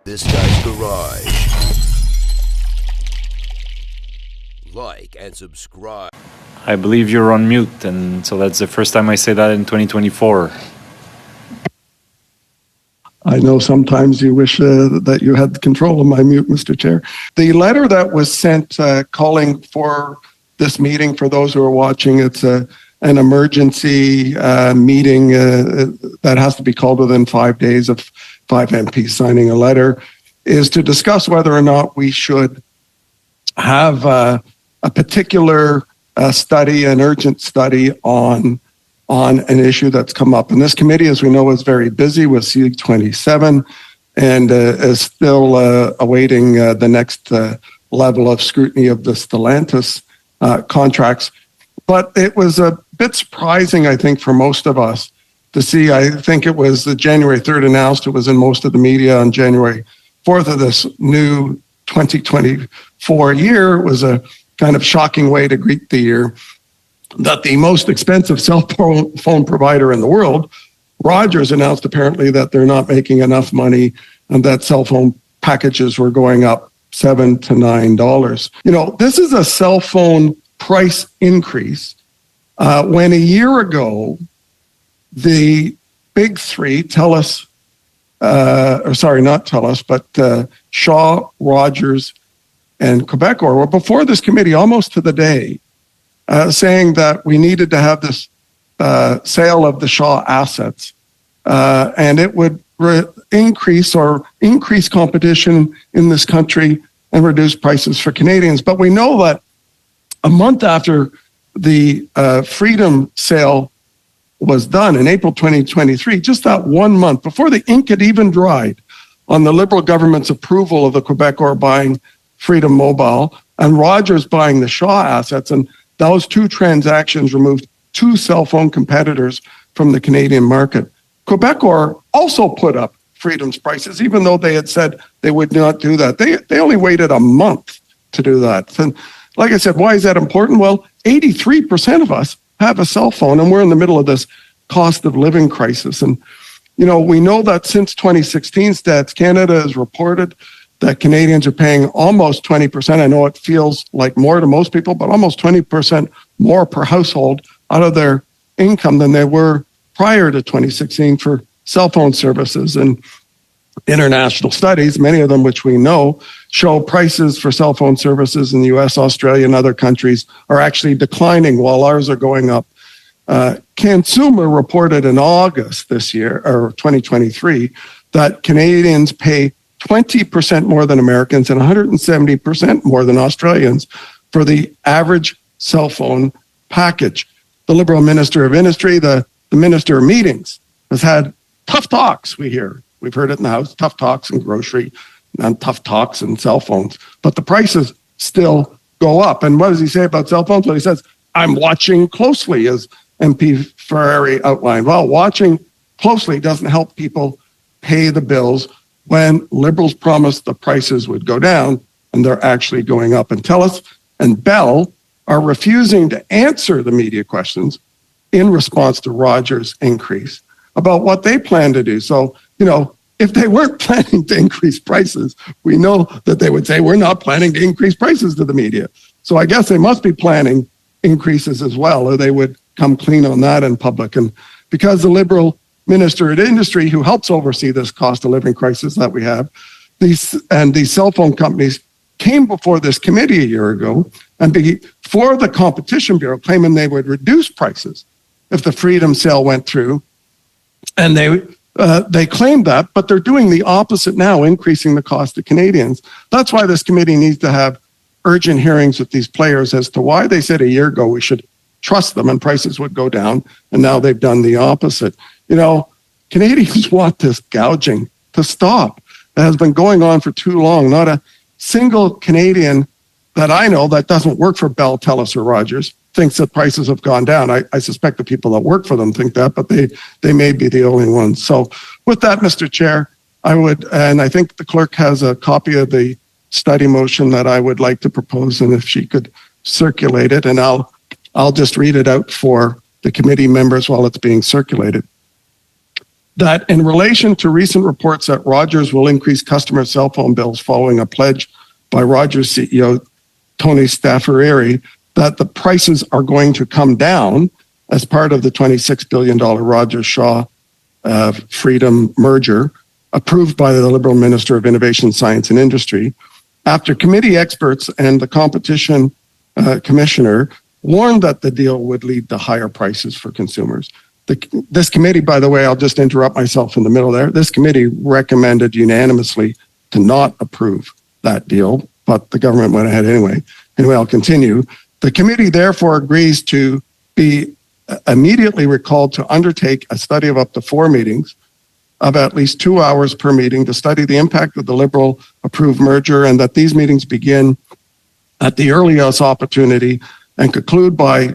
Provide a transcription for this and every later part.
This Guy's Garage. Like and subscribe. I believe you're on mute, and so that's the first time I say that in 2024. I know sometimes you wish that you had control of my mute, Mr. Chair. The letter that was sent calling for this meeting, for those who are watching, it's an emergency meeting that has to be called within 5 days of 5 MPs signing a letter, is to discuss whether or not we should have a particular study, an urgent study on an issue that's come up. And this committee, as we know, is very busy with C-27 and is still awaiting the next level of scrutiny of the Stellantis contracts. But it was a bit surprising, I think, for most of us to see. I think it was the January 3rd announced. It was in most of the media on January 4th of this new 2024 year. It was a kind of shocking way to greet the year, that the most expensive cell phone provider in the world, Rogers, announced apparently that they're not making enough money and that cell phone packages were going up $7 to $9. You know, this is a cell phone price increase when a year ago, the big three, TELUS, not TELUS, but Shaw, Rogers, and Quebecor were before this committee almost to the day, saying that we needed to have this sale of the Shaw assets, and it would increase competition in this country and reduce prices for Canadians. But we know that a month after the Freedom sale was done in April 2023, just that 1 month before the ink had even dried on the Liberal government's approval of the Quebecor buying Freedom Mobile and Rogers buying the Shaw assets, and those two transactions removed two cell phone competitors from the Canadian market. Quebecor also put up Freedom's prices, even though they had said they would not do that. They only waited a month to do that. And like I said, why is that important? Well, 83% of us have a cell phone, and we're in the middle of this cost of living crisis. And, you know, we know that since 2016, Stats Canada has reported that Canadians are paying almost 20%. I know it feels like more to most people, but almost 20% more per household out of their income than they were prior to 2016 for cell phone services. And international studies, many of them which we know, show prices for cell phone services in the US, Australia, and other countries are actually declining while ours are going up. Consumer reported in August this year, or 2023, that Canadians pay 20% more than Americans and 170% more than Australians for the average cell phone package. The Liberal Minister of Industry, the Minister of Meetings, has had tough talks, we hear. We've heard it in the House, tough talks in grocery and tough talks in cell phones. But the prices still go up. And what does he say about cell phones? Well, he says, I'm watching closely, as MP Ferrari outlined. Well, watching closely doesn't help people pay the bills when Liberals promised the prices would go down, and they're actually going up. And TELUS and Bell are refusing to answer the media questions in response to Rogers' increase about what they plan to do. So, you know, if they weren't planning to increase prices, we know that they would say, we're not planning to increase prices to the media. So I guess they must be planning increases as well, or they would come clean on that in public. And because the Liberal Minister of Industry, who helps oversee this cost of living crisis that we have, these cell phone companies came before this committee a year ago and before the Competition Bureau, claiming they would reduce prices if the Freedom sale went through. And they claimed that, but they're doing the opposite now, increasing the cost to Canadians. That's why this committee needs to have urgent hearings with these players as to why they said a year ago we should trust them and prices would go down, and now they've done the opposite. You know, Canadians want this gouging to stop. It has been going on for too long. Not a single Canadian that I know that doesn't work for Bell, TELUS, or Rogers thinks that prices have gone down. I suspect the people that work for them think that, but they may be the only ones. So with that, Mr. Chair, I would, and I think the clerk has a copy of the study motion that I would like to propose, and if she could circulate it, and I'll just read it out for the committee members while it's being circulated. that in relation to recent reports that Rogers will increase customer cell phone bills following a pledge by Rogers CEO Tony Staffareri that the prices are going to come down as part of the $26 billion Rogers-Shaw Freedom merger approved by the Liberal Minister of Innovation, Science and Industry, after committee experts and the competition commissioner warned that the deal would lead to higher prices for consumers. This committee, by the way, I'll just interrupt myself in the middle there. This committee recommended unanimously to not approve that deal, but the government went ahead anyway. Anyway, I'll continue. The committee therefore agrees to be immediately recalled to undertake a study of up to 4 meetings of at least 2 hours per meeting to study the impact of the Liberal approved merger, and that these meetings begin at the earliest opportunity and conclude by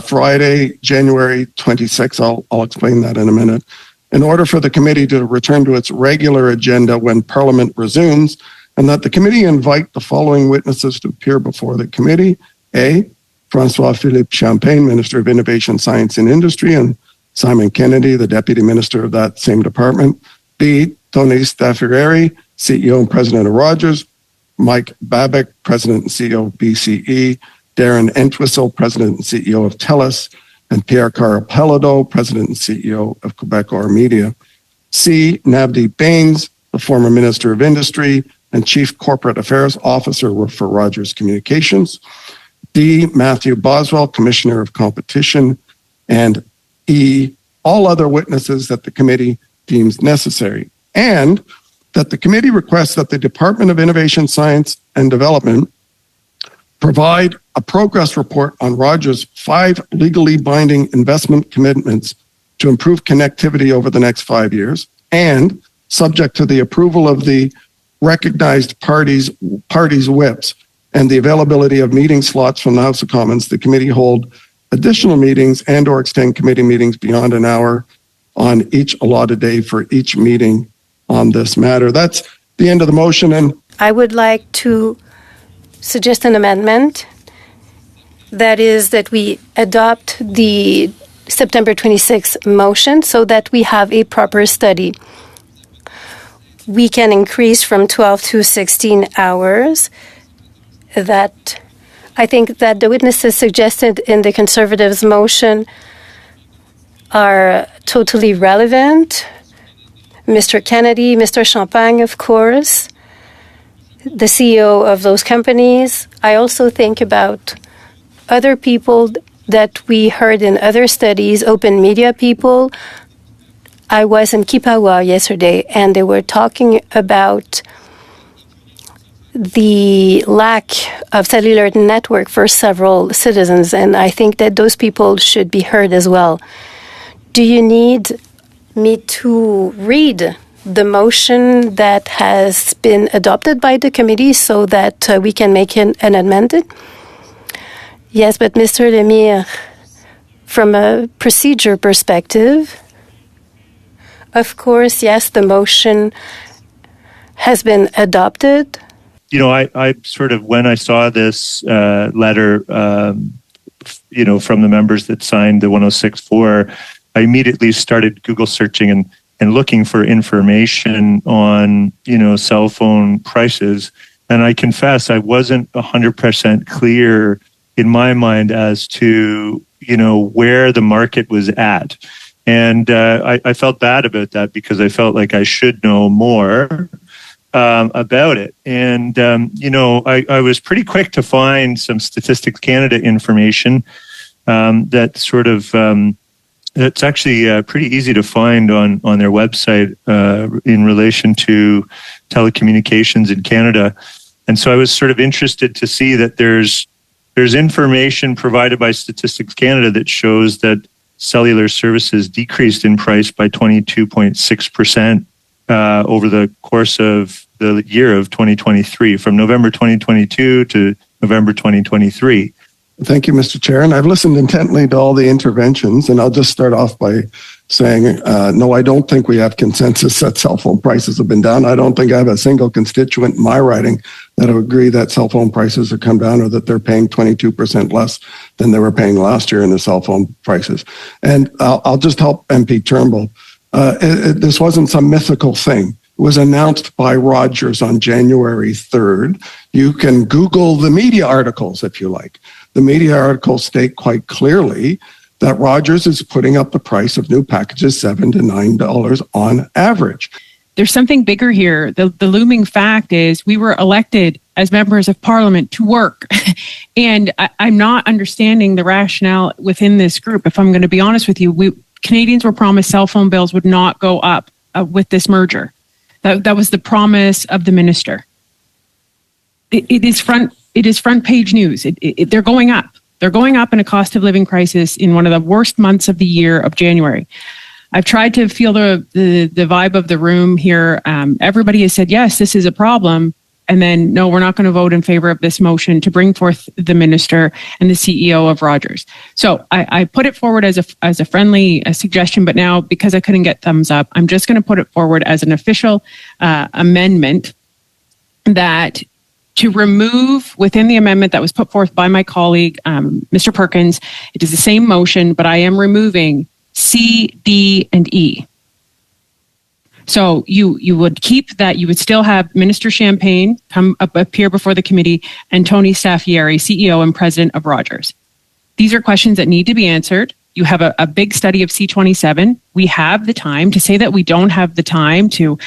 Friday, January 26th. I'll explain that in a minute. In order for the committee to return to its regular agenda when Parliament resumes, and that the committee invite the following witnesses to appear before the committee. A, François-Philippe Champagne, Minister of Innovation, Science and Industry, and Simon Kennedy, the Deputy Minister of that same department. B, Tony Staffareri, CEO and President of Rogers. Mike Babic, President and CEO of BCE. Darren Entwistle, President and CEO of TELUS. And Pierre Carl-Pelado, President and CEO of Quebecor Media. C, Navdeep Bains, the former Minister of Industry and Chief Corporate Affairs Officer for Rogers Communications. D, Matthew Boswell, Commissioner of Competition. And E, all other witnesses that the committee deems necessary. And that the committee requests that the Department of Innovation, Science and Development provide a progress report on Rogers' 5 legally binding investment commitments to improve connectivity over the next 5 years, and subject to the approval of the recognized parties' whips and the availability of meeting slots from the House of Commons, the committee hold additional meetings and or extend committee meetings beyond an hour on each allotted day for each meeting on this matter. That's the end of the motion. And I would like to suggest an amendment. That is that we adopt the September 26th motion so that we have a proper study. We can increase from 12 to 16 hours. That I think that the witnesses suggested in the Conservatives' motion are totally relevant. Mr. Kennedy, Mr. Champagne, of course, the CEO of those companies. I also think about other people that we heard in other studies, open media people. I was in Kipawa yesterday, and they were talking about the lack of cellular network for several citizens, and I think that those people should be heard as well. Do you need me to read the motion that has been adopted by the committee so that we can make an amendment? Yes, but Mr. Lemire, from a procedure perspective, of course, yes, the motion has been adopted. You know, I sort of, when I saw this letter, from the members that signed the 106.4, I immediately started Google searching and looking for information on, cell phone prices. And I confess I wasn't 100% clear in my mind as to, where the market was at. And I felt bad about that because I felt like I should know more about it. And, I was pretty quick to find some Statistics Canada information that sort of, it's actually pretty easy to find on their website in relation to telecommunications in Canada. And so I was sort of interested to see that there's information provided by Statistics Canada that shows that cellular services decreased in price by 22.6% over the course of the year of 2023, from November 2022 to November 2023. thank you, Mr. Chair. And I've listened intently to all the interventions, and I'll just start off by saying, no, I don't think we have consensus that cell phone prices have been down. I don't think I have a single constituent in my riding that would agree that cell phone prices have come down or that they're paying 22% less than they were paying last year in the cell phone prices. And I'll just help MP Turnbull. This wasn't some mythical thing. It was announced by Rogers on January 3rd. You can Google the media articles if you like. The media articles state quite clearly that Rogers is putting up the price of new packages $7 to $9 on average. There's something bigger here. The looming fact is we were elected as members of parliament to work. And I'm not understanding the rationale within this group. If I'm going to be honest with you, Canadians were promised cell phone bills would not go up with this merger. That was the promise of the minister. It is front page news. They're going up. They're going up in a cost of living crisis in one of the worst months of the year of January. I've tried to feel the vibe of the room here. Everybody has said, yes, this is a problem. And then, no, we're not going to vote in favor of this motion to bring forth the minister and the CEO of Rogers. So I put it forward as a friendly suggestion, but now because I couldn't get thumbs up, I'm just going to put it forward as an official amendment that to remove within the amendment that was put forth by my colleague, Mr. Perkins, it is the same motion, but I am removing C, D, and E. So you would keep that. You would still have Minister Champagne appear before the committee and Tony Staffieri, CEO and president of Rogers. These are questions that need to be answered. You have a big study of C27. We have the time. To say that we don't have the time to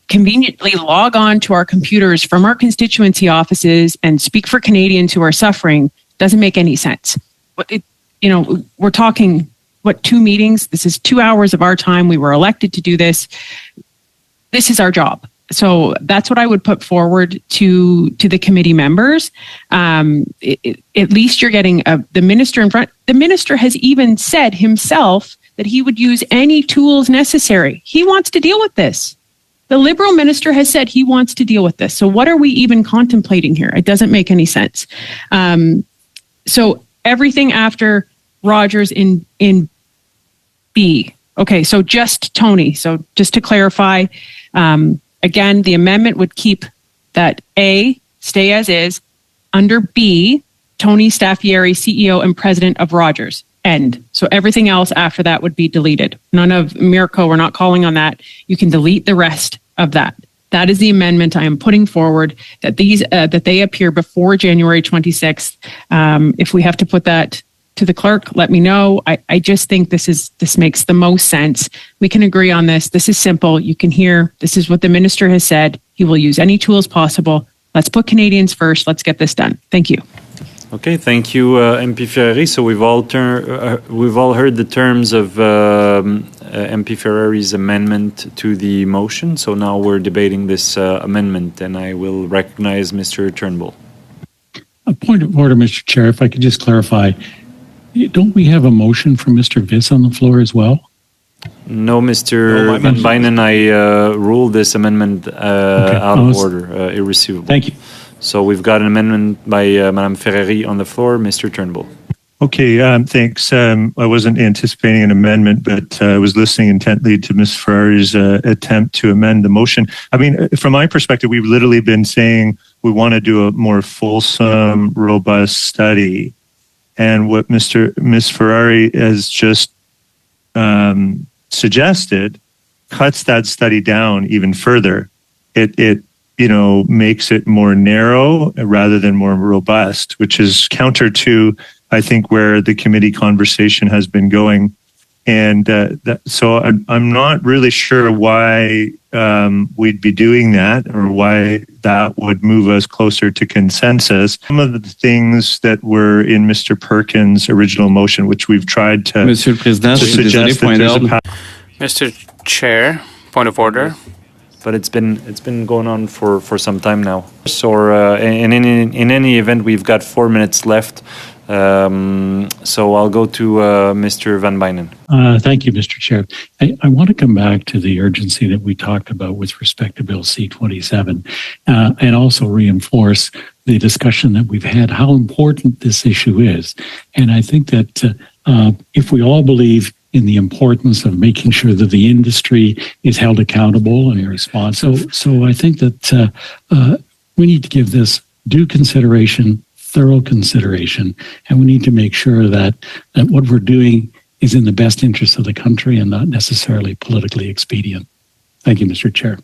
conveniently log on to our computers from our constituency offices and speak for Canadians who are suffering doesn't make any sense. But we're talking, 2 meetings? This is 2 hours of our time. We were elected to do this. This is our job. So that's what I would put forward to the committee members. At least you're getting the minister in front. The minister has even said himself that he would use any tools necessary. He wants to deal with this. The Liberal minister has said he wants to deal with this. So what are we even contemplating here? It doesn't make any sense. So everything after Rogers in B. Okay, so just Tony. So just to clarify, again, the amendment would keep that A, stay as is, under B, Tony Staffieri, CEO and president of Rogers, end. So everything else after that would be deleted. None of Mirko, we're not calling on that. You can delete the rest of that. That is the amendment I am putting forward, that they appear before January 26th. If we have to put that to the clerk, let me know. I just think this makes the most sense. We can agree on this. This is simple. You can hear this is what the minister has said. He will use any tools possible. Let's put Canadians first. Let's get this done. Thank you. Okay, thank you, MP Ferrari. So we've all heard the terms of MP Ferrari's amendment to the motion. So now we're debating this amendment, and I will recognize Mr. Turnbull. A point of order, Mr. Chair, if I could just clarify. Don't we have a motion from Mr. Viss on the floor as well? No, Mr. Van Bynen, I ruled this amendment out of order, irreceivable. Thank you. So we've got an amendment by Madame Ferrari on the floor. Mr. Turnbull. Okay, thanks. I wasn't anticipating an amendment, but I was listening intently to Ms. Ferrari's attempt to amend the motion. I mean, from my perspective, we've literally been saying we want to do a more fulsome, robust study. And what Ms. Ferrari has just suggested cuts that study down even further. It makes it more narrow rather than more robust, which is counter to, I think, where the committee conversation has been going. And so I'm not really sure why we'd be doing that or why that would move us closer to consensus. Some of the things that were in Mr. Perkins' original motion, which we've tried to, Monsieur le Président, to suggest that there's a Mr. Chair, point of order. But it's been going on for some time now. So in any event, we've got 4 minutes left. So I'll go to Mr. Van Bynen. Thank you, Mr. Chair. I want to come back to the urgency that we talked about with respect to Bill C-27 and also reinforce the discussion that we've had, how important this issue is. And I think that if we all believe in the importance of making sure that the industry is held accountable and responsive. So I think that we need to give this due consideration, thorough consideration, and we need to make sure that what we're doing is in the best interest of the country and not necessarily politically expedient. Thank you, Mr. Chair.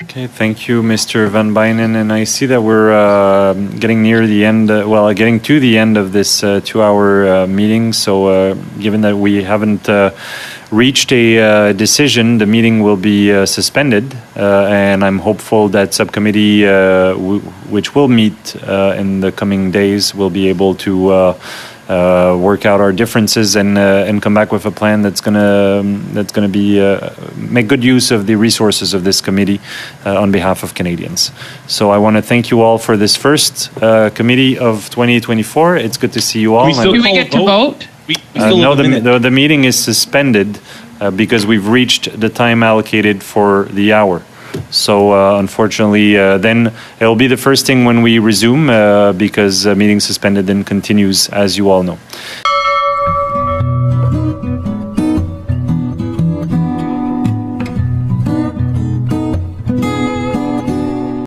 Okay, thank you, Mr. Van Bynen. And I see that we're getting near the end, getting to the end of this 2-hour meeting. So given that we haven't reached a decision, the meeting will be suspended. And I'm hopeful that subcommittee, which will meet in the coming days, will be able to work out our differences and come back with a plan that's gonna be make good use of the resources of this committee on behalf of Canadians. So I want to thank you all for this first committee of 2024. It's good to see you all. Do we get to vote? No, the meeting is suspended because we've reached the time allocated for the hour. So unfortunately, then it'll be the first thing when we resume because meeting suspended then continues, as you all know.